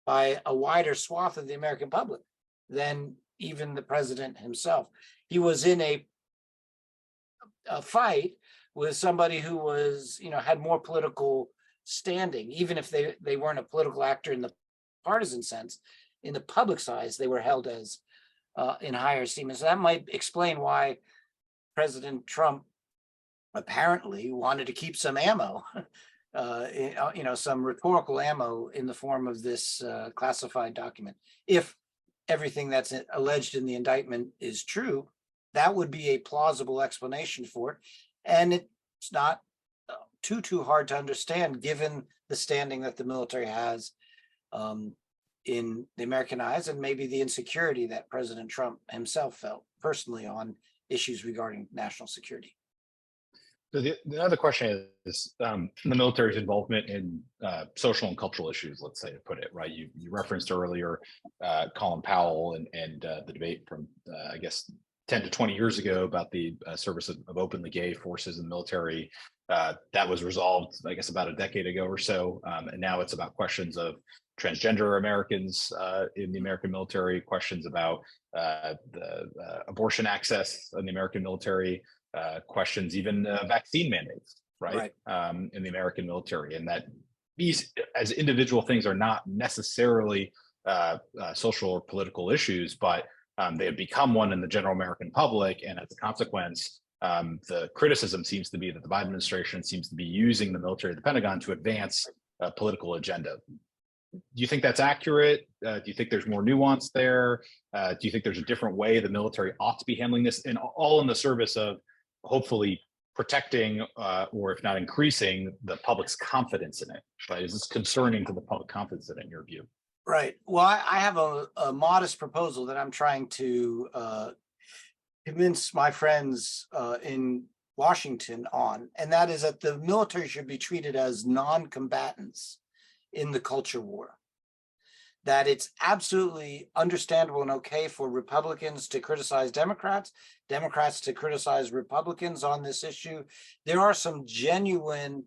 by a wider swath of the American public than even the president himself. He was in a fight with somebody who was, had more political standing, even if they weren't a political actor in the partisan sense. In the public size, they were held as in higher esteem. And so that might explain why President Trump apparently wanted to keep some ammo, some rhetorical ammo in the form of this classified document. If everything that's alleged in the indictment is true, that would be a plausible explanation for it. And it's not too hard to understand given the standing that the military has in the American eyes, and maybe the insecurity that President Trump himself felt personally on issues regarding national security. So the other question is the military's involvement in social and cultural issues, let's say, to put it right. You referenced earlier Colin Powell and the debate from, I guess, 10 to 20 years ago about the service of openly gay forces in the military. That was resolved, I guess, about a decade ago or so. And now it's about questions of transgender Americans in the American military, questions about the abortion access in the American military, questions even vaccine mandates, right? In the American military. And that these, as individual things, are not necessarily social or political issues, but they have become one in the general American public. And as a consequence, the criticism seems to be that the Biden administration seems to be using the military, the Pentagon, to advance a political agenda. Do you think that's accurate? Do you think there's more nuance there? Do you think there's a different way the military ought to be handling this, and all in the service of hopefully protecting or if not increasing the public's confidence in it? Right? Is this concerning to the public confidence in it, in your view? Right. Well, I have a modest proposal that I'm trying to convince my friends in Washington on, and that is that the military should be treated as non-combatants in the culture war. That it's absolutely understandable and okay for Republicans to criticize Democrats, Democrats to criticize Republicans on this issue. There are some genuine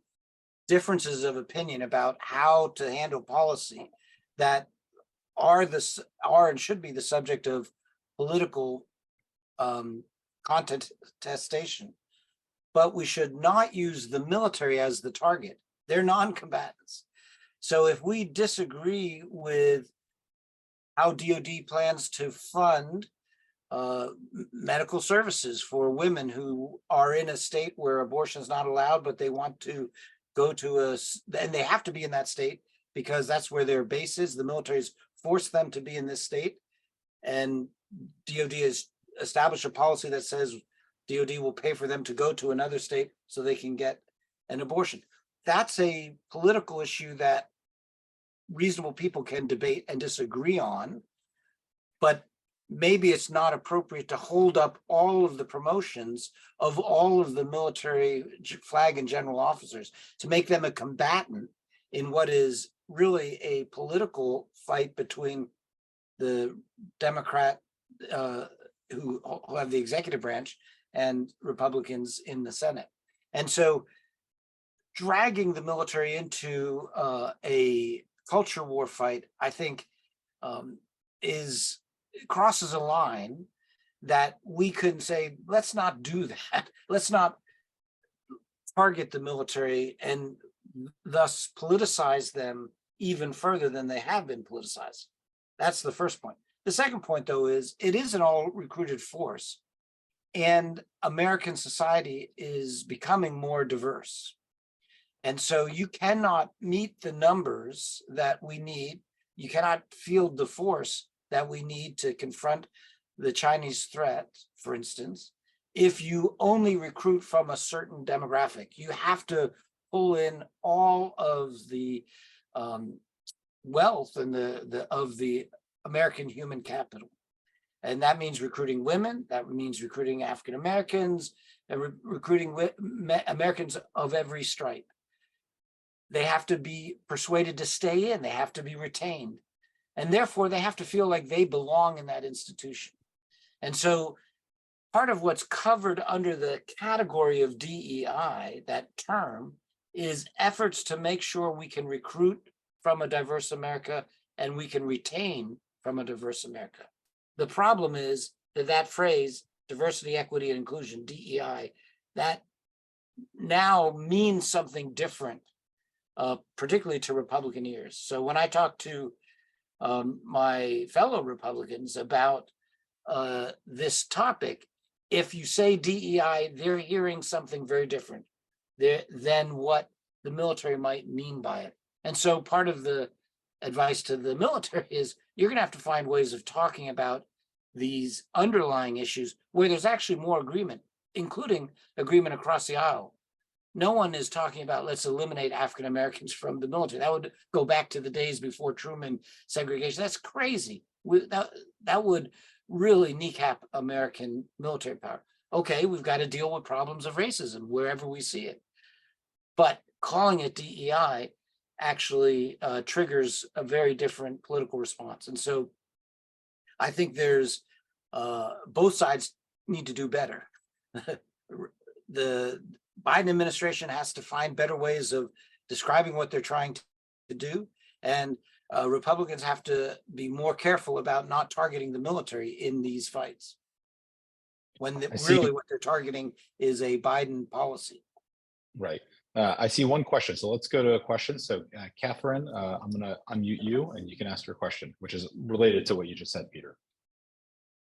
differences of opinion about how to handle policy that are and should be the subject of political contestation. But we should not use the military as the target. They're non-combatants. So if we disagree with how DOD plans to fund medical services for women who are in a state where abortion is not allowed, but they want to go to and they have to be in that state because that's where their base is. The military's forced them to be in this state, and DOD has established a policy that says DOD will pay for them to go to another state so they can get an abortion. That's a political issue that reasonable people can debate and disagree on, but maybe it's not appropriate to hold up all of the promotions of all of the military flag and general officers to make them a combatant in what is really a political fight between the Democrat who have the executive branch and Republicans in the Senate. And so dragging the military into a culture war fight, I think, crosses a line that we could say, let's not do that. Let's not target the military and thus politicize them even further than they have been politicized. That's the first point. The second point, though, is it is an all recruited force, and American society is becoming more diverse. And so you cannot meet the numbers that we need. You cannot field the force that we need to confront the Chinese threat, for instance, if you only recruit from a certain demographic. You have to pull in all of the wealth and of the American human capital. And that means recruiting women, that means recruiting African Americans, and recruiting Americans of every stripe. They have to be persuaded to stay in, they have to be retained. And therefore, they have to feel like they belong in that institution. And so part of what's covered under the category of DEI, that term, is efforts to make sure we can recruit from a diverse America and we can retain from a diverse America. The problem is that phrase, diversity, equity, and inclusion, DEI, that now means something different, particularly to Republican ears. So when I talk to my fellow Republicans about this topic, if you say DEI, they're hearing something very different than what the military might mean by it. And so part of the advice to the military is you're going to have to find ways of talking about these underlying issues where there's actually more agreement, including agreement across the aisle. no one is talking about let's eliminate African Americans from the military. That would go back to the days before Truman segregation. That's crazy. That would really kneecap American military power. Okay, we've got to deal with problems of racism wherever we see it. But calling it DEI actually triggers a very different political response. And so I think there's both sides need to do better. The Biden administration has to find better ways of describing what they're trying to do. And Republicans have to be more careful about not targeting the military in these fights, when really what they're targeting is a Biden policy. Right. I see one question. So let's go to a question. So Catherine, I'm going to unmute you and you can ask your question, which is related to what you just said, Peter.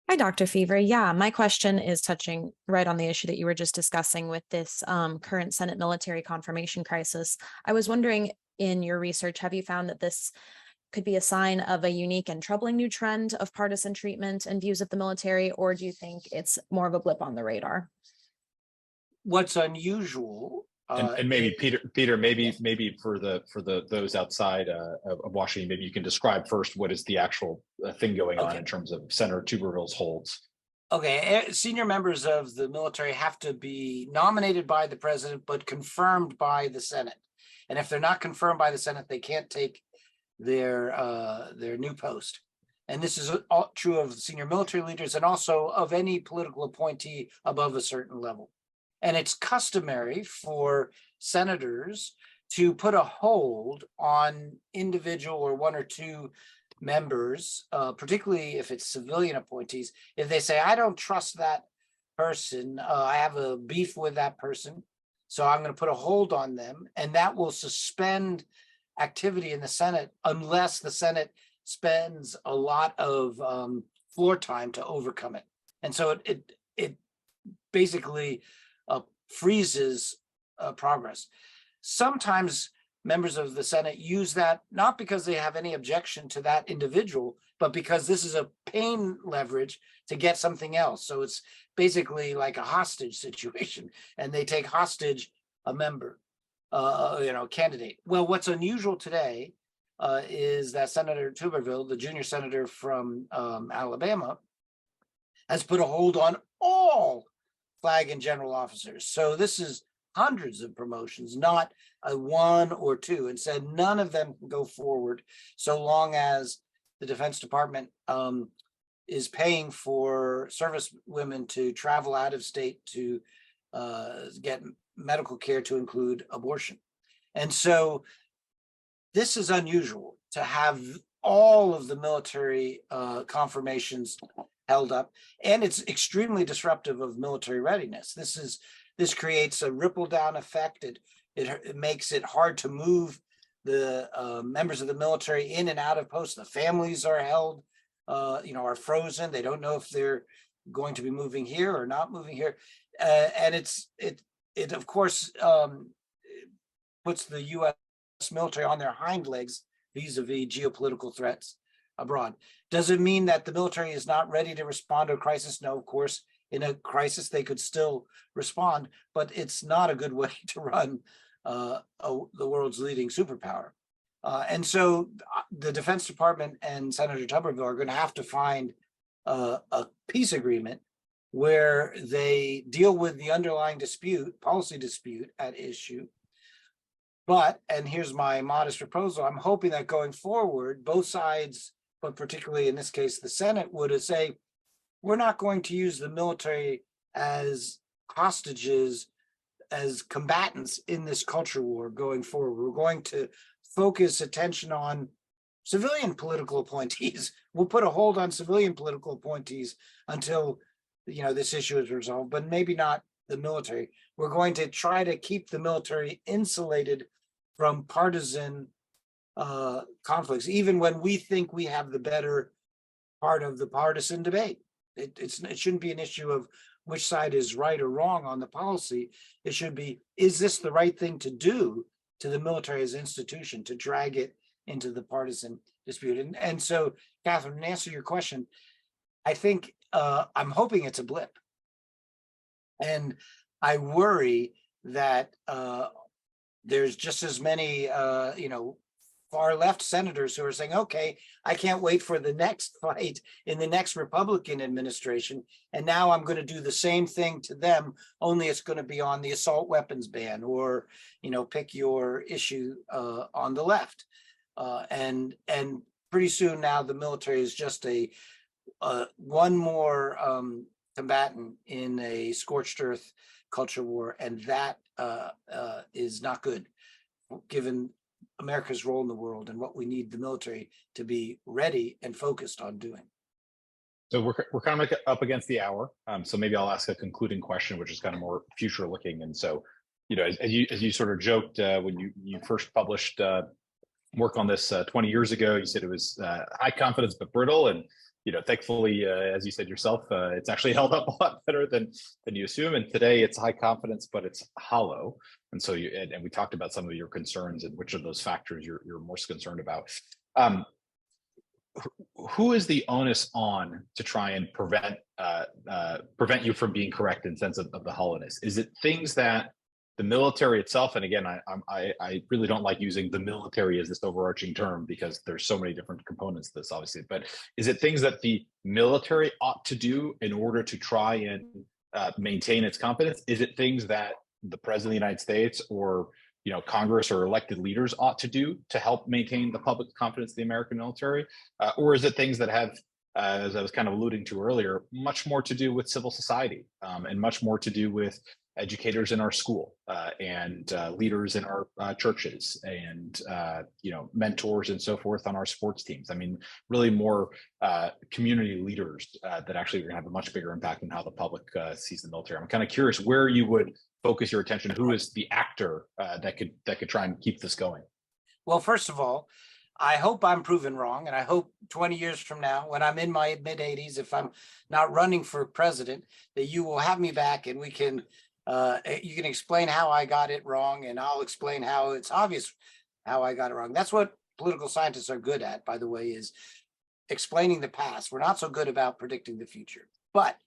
Hi, Dr. Feaver. Yeah, my question is touching right on the issue that you were just discussing with this current Senate military confirmation crisis. I was wondering, in your research, have you found that this could be a sign of a unique and troubling new trend of partisan treatment and views of the military, or do you think it's more of a blip on the radar? What's unusual, and maybe Peter, maybe for those outside of Washington, maybe you can describe first what is the actual thing going on in terms of Senator Tuberville's holds. Okay, senior members of the military have to be nominated by the president, but confirmed by the Senate. And if they're not confirmed by the Senate, they can't take their new post. And this is all true of senior military leaders and also of any political appointee above a certain level. And it's customary for senators to put a hold on individual or one or two members, particularly if it's civilian appointees. If they say, I don't trust that person, I have a beef with that person, so I'm going to put a hold on them, and that will suspend activity in the Senate unless the Senate spends a lot of floor time to overcome it. And so it basically freezes progress. Sometimes members of the Senate use that not because they have any objection to that individual, but because this is a pain leverage to get something else. So it's basically like a hostage situation, and they take hostage a member, candidate. Well, what's unusual today is that Senator Tuberville, the junior senator from Alabama, has put a hold on all flag and general officers. So this is hundreds of promotions, not a one or two, and said none of them can go forward so long as the Defense Department is paying for service women to travel out of state to get medical care, to include abortion. And so this is unusual to have all of the military confirmations held up, and it's extremely disruptive of military readiness. This creates a ripple down effect. It makes it hard to move the members of the military in and out of posts. The families are held, are frozen. They don't know if they're going to be moving here or not moving here, and it of course puts the U.S. military on their hind legs vis-a-vis geopolitical threats abroad. Does it mean that the military is not ready to respond to a crisis? No, of course, in a crisis, they could still respond, but it's not a good way to run the world's leading superpower. And so the Defense Department and Senator Tuberville are going to have to find a peace agreement where they deal with the underlying dispute, policy dispute at issue. But, and here's my modest proposal, I'm hoping that going forward, both sides, but particularly in this case, the Senate, would say, we're not going to use the military as hostages, as combatants in this culture war going forward. We're going to focus attention on civilian political appointees. We'll put a hold on civilian political appointees until this issue is resolved, but maybe not the military. We're going to try to keep the military insulated from partisan conflicts, even when we think we have the better part of the partisan debate. It shouldn't be an issue of which side is right or wrong on the policy. It should be, is this the right thing to do to the military as an institution, to drag it into the partisan dispute? And so, Catherine, to answer your question, I think I'm hoping it's a blip. And I worry that there's just as many, far left senators who are saying, okay, I can't wait for the next fight in the next Republican administration. And now I'm going to do the same thing to them, only it's going to be on the assault weapons ban, or, pick your issue on the left. And pretty soon now the military is just one more combatant in a scorched earth culture war. And that is not good, given America's role in the world and what we need the military to be ready and focused on doing. So we're kind of like up against the hour. So maybe I'll ask a concluding question, which is kind of more future looking. And so, as you sort of joked when you first published work on this 20 years ago, you said it was high confidence but brittle, and thankfully, as you said yourself, it's actually held up a lot better than you assume. And today, it's high confidence, but it's hollow. And so and we talked about some of your concerns and which of those factors you're most concerned about. Who is the onus on to try and prevent you from being correct in sense of the hollowness? Is it things that the military itself, and again, I really don't like using the military as this overarching term because there's so many different components to this, obviously, but is it things that the military ought to do in order to try and maintain its competence? Is it things that the president of the United States or Congress or elected leaders ought to do to help maintain the public confidence in the American military? Or is it things that have, as I was kind of alluding to earlier, much more to do with civil society and much more to do with educators in our school and leaders in our churches and mentors and so forth on our sports teams? I mean, really more community leaders that actually are going to have a much bigger impact on how the public sees the military. I'm kind of curious where you would focus your attention. Who is the actor that could try and keep this going? Well, first of all, I hope I'm proven wrong, and I hope 20 years from now, when I'm in my mid 80s, if I'm not running for president, that you will have me back and we can you can explain how I got it wrong, and I'll explain how it's obvious how I got it wrong. That's what political scientists are good at, by the way, is explaining the past. We're not so good about predicting the future. But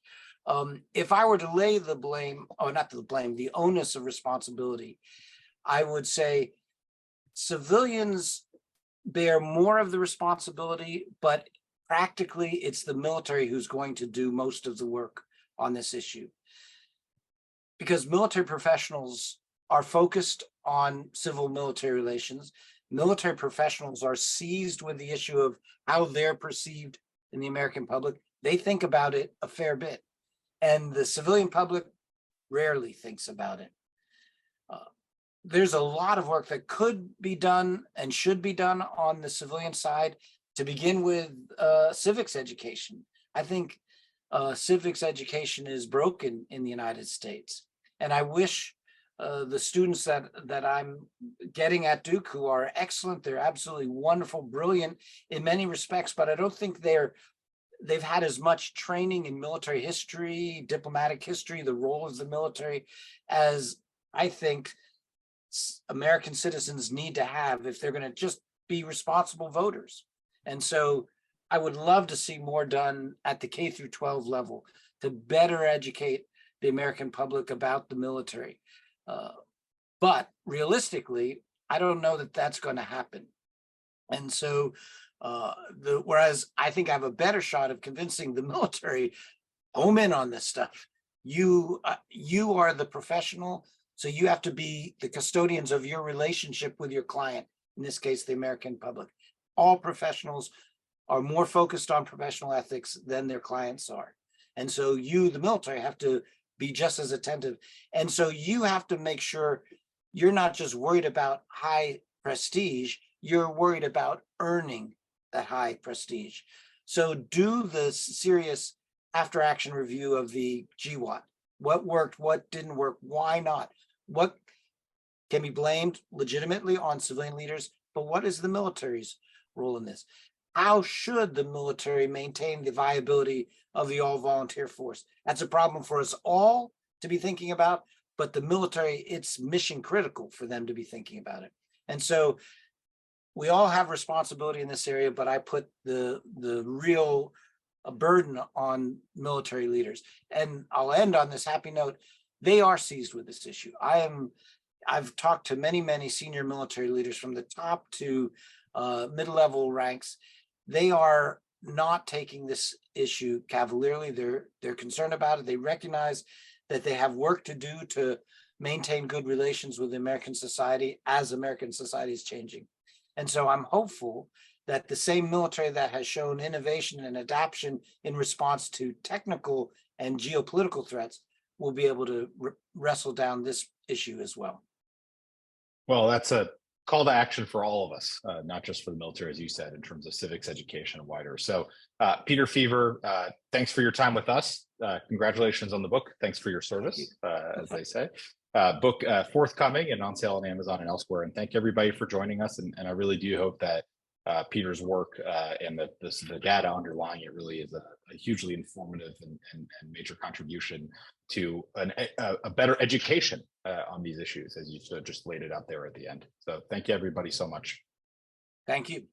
if I were to lay the blame, or not the blame, the onus of responsibility, I would say civilians bear more of the responsibility, but practically it's the military who's going to do most of the work on this issue. Because military professionals are focused on civil military relations. Military professionals are seized with the issue of how they're perceived in the American public. They think about it a fair bit, and the civilian public rarely thinks about it. There's a lot of work that could be done and should be done on the civilian side, to begin with civics education. I think civics education is broken in the United States. And I wish the students that I'm getting at Duke, who are excellent, they're absolutely wonderful, brilliant in many respects, but I don't think they've had as much training in military history, diplomatic history, the role of the military, as I think American citizens need to have if they're going to just be responsible voters. And so I would love to see more done at the K through 12 level to better educate the American public about the military. But realistically, I don't know that that's going to happen. And so whereas I think I have a better shot of convincing the military, home in on this stuff. You are the professional, so you have to be the custodians of your relationship with your client, in this case, the American public. All professionals are more focused on professional ethics than their clients are. And so you, the military, have to be just as attentive. And so you have to make sure you're not just worried about high prestige, you're worried about earning that high prestige. So do the serious after action review of the GWAT. What worked, what didn't work, why not? What can be blamed legitimately on civilian leaders, but what is the military's role in this? How should the military maintain the viability of the all-volunteer force? That's a problem for us all to be thinking about, but the military, it's mission critical for them to be thinking about it. And so we all have responsibility in this area, but I put the real burden on military leaders. And I'll end on this happy note. they are seized with this issue. I've talked to many senior military leaders from the top to mid-level ranks. They are not taking this issue cavalierly. They're concerned about it. They recognize that they have work to do to maintain good relations with American society as American society is changing. And so I'm hopeful that the same military that has shown innovation and adaptation in response to technical and geopolitical threats will be able to wrestle down this issue as well. Well, that's a call to action for all of us, not just for the military, as you said, in terms of civics education and wider. So Peter Feaver, thanks for your time with us. Congratulations on the book. Thanks for your service, as they say. Book forthcoming and on sale on Amazon and elsewhere. And thank everybody for joining us. And I really do hope that Peter's work and the data underlying it really is a hugely informative and major contribution to a better education on these issues, as you just laid it out there at the end. So thank you, everybody, so much. Thank you.